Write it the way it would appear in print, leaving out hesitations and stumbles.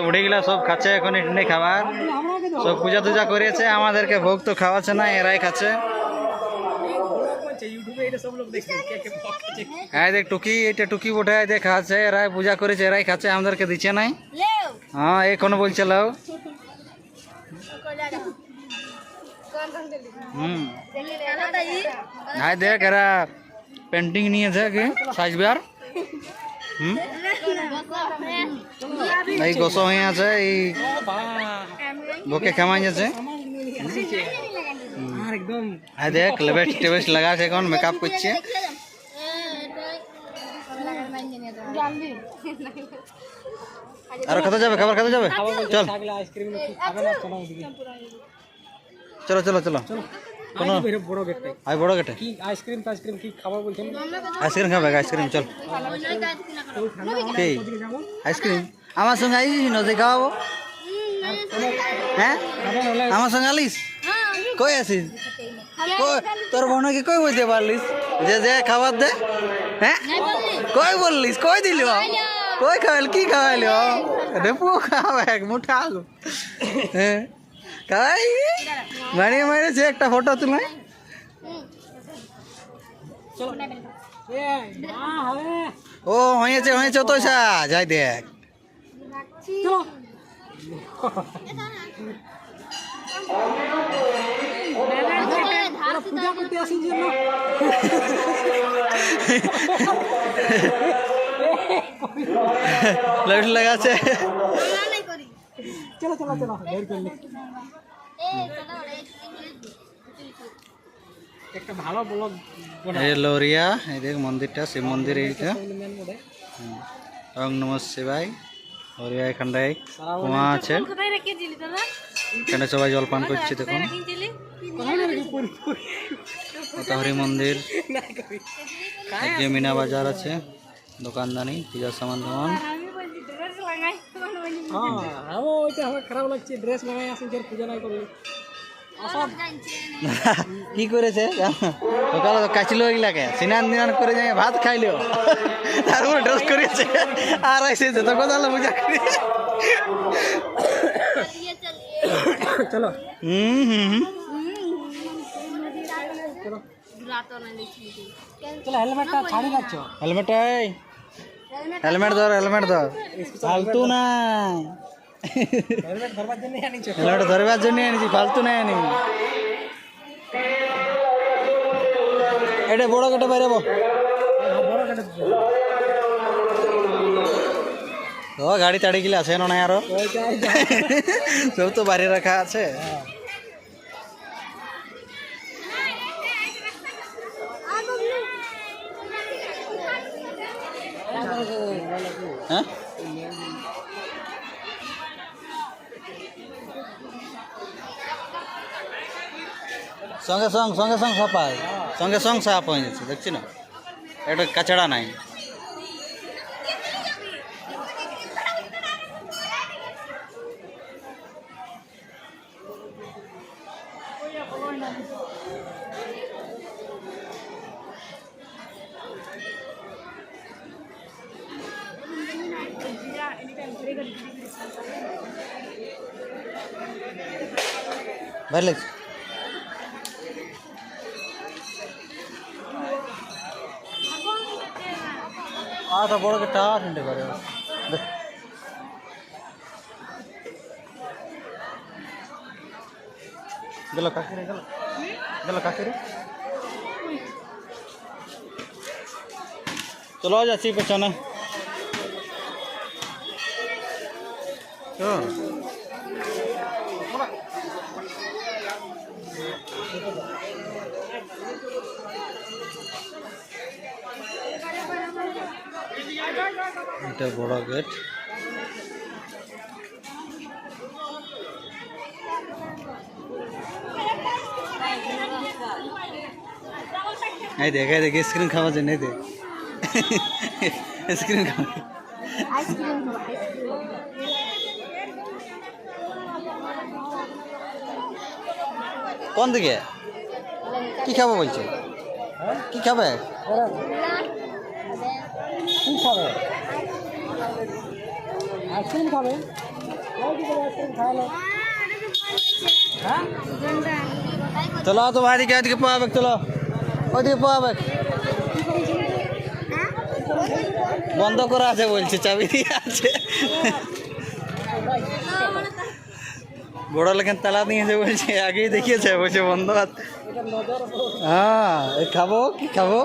বুড়িগুলা সব খাচ্ছে এখন এখানে খাবার, সব পূজা টুজা করেছে, আমাদেরকে ভোগ তো খাওয়াচ্ছে না, এরাই খাচ্ছে। হ্যাঁ দেখ টুকি, এটা টুকি বটে, দেখ খাচ্ছে, এরাই পূজা করেছে, এরাই খাচ্ছে, আমাদেরকে দিচ্ছে নাই। হ্যাঁ এখন বলছে লাও। হ্যাঁ দেখ এরা পেন্টিং নিয়েছে কি সাজবার। এই গোস হয়ে আছে, এই বকে খামাই আছে। দেখ লেবেট টেবেট লাগাছে, এখন মেকআপ করছে। আর খেতে যাবে, খাবার খেতে যাবে, চল চলো চলো চলো। বড় গেটে আইসক্রিম খাবে, আইসক্রিম চল। আইসক্রিম আমার সঙ্গে আইসিস নদী খাওয়াবো? হ্যাঁ আমার সঙ্গে আলিস, কই আসিস? তোর বোনকে কই বলতে পারলিস যে যে খাবার দে? হ্যাঁ কই বললিস, কই দিল, কই খাওয়াল, কি খাওয়াইল? রেপু খাওয়া এক মুঠা আলু। হ্যাঁ খাওয়াই মারিয়ে মারিয়েছে, একটা ফটো তুলে। ও হয়েছে হয়েছে তো যাই দেখ। লাইট লাগাচ্ছে। চলো চলো চলো একটা ভালো ব্লগ। এই লোরিয়া, এই দেখ মন্দিরটা, শিব মন্দির এইটা। ওম নমঃ শিবায়। লোরিয়া এখানটায় কুয়া আছে, এখানে সবাই জলপান করছে। দেখুন হরি মন্দির, যে মিনা বাজার আছে, দোকানদানি, পূজার সামান দামান। খারাপ লাগছে, ড্রেস লাগাই আসেন, পূজা নাই করলে কি করেছে সকালে তো কাচলো এগুলাকে, স্নান দিনান করে যাই ভাত খাইলো, তারপরে ড্রেস করেছে আর এসেছে তো কোথাও পূজা করে। চলো হেলমেটটা ছাড়ি যাচ্ছ, হেলমেট ধর, হেলমেট ধর, ফালতু না। হেলমেট ধরবার জন্য আনিছি, ফালতু নাই আনি। এটা বড় গেটে বাইরে গাড়ি তাড়ি গেলে আছে না আরো সব তো বাইরে রাখা আছে। হ্যাঁ সঙ্গে সঙ্গে সাফা, সঙ্গে সাফ হয়ে যাচ্ছে, দেখছি না এটা কাছড়া নাই। ভালো লাগছে। আটা বড় গেটটা নিতে পারে, গেল কাকিরে, গেল কাকিরে। চলো যাচ্ছি পেছনে। এটা বড় গেট। এই দেখ স্ক্রিন খাওয়ার জন্য এই দেখ স্ক্রিন খাওয়া আইসক্রিম কোন দিকে কি খাবো বলছে কি খাবে কি খাবে আইসক্রিম খাবে খাওয়ালো হ্যাঁ চলো তো ভাইদিকে ওইদিকে পাবে চলো ওইদিকে পাবে বন্ধ করা আছে বলছে চাবি দিয়ে আছে বড় লেখান তালা নিয়েছে বলছে আগেই দেখিয়েছে বলছে বন্ধ আছে হ্যাঁ এই খাবো কি খাবো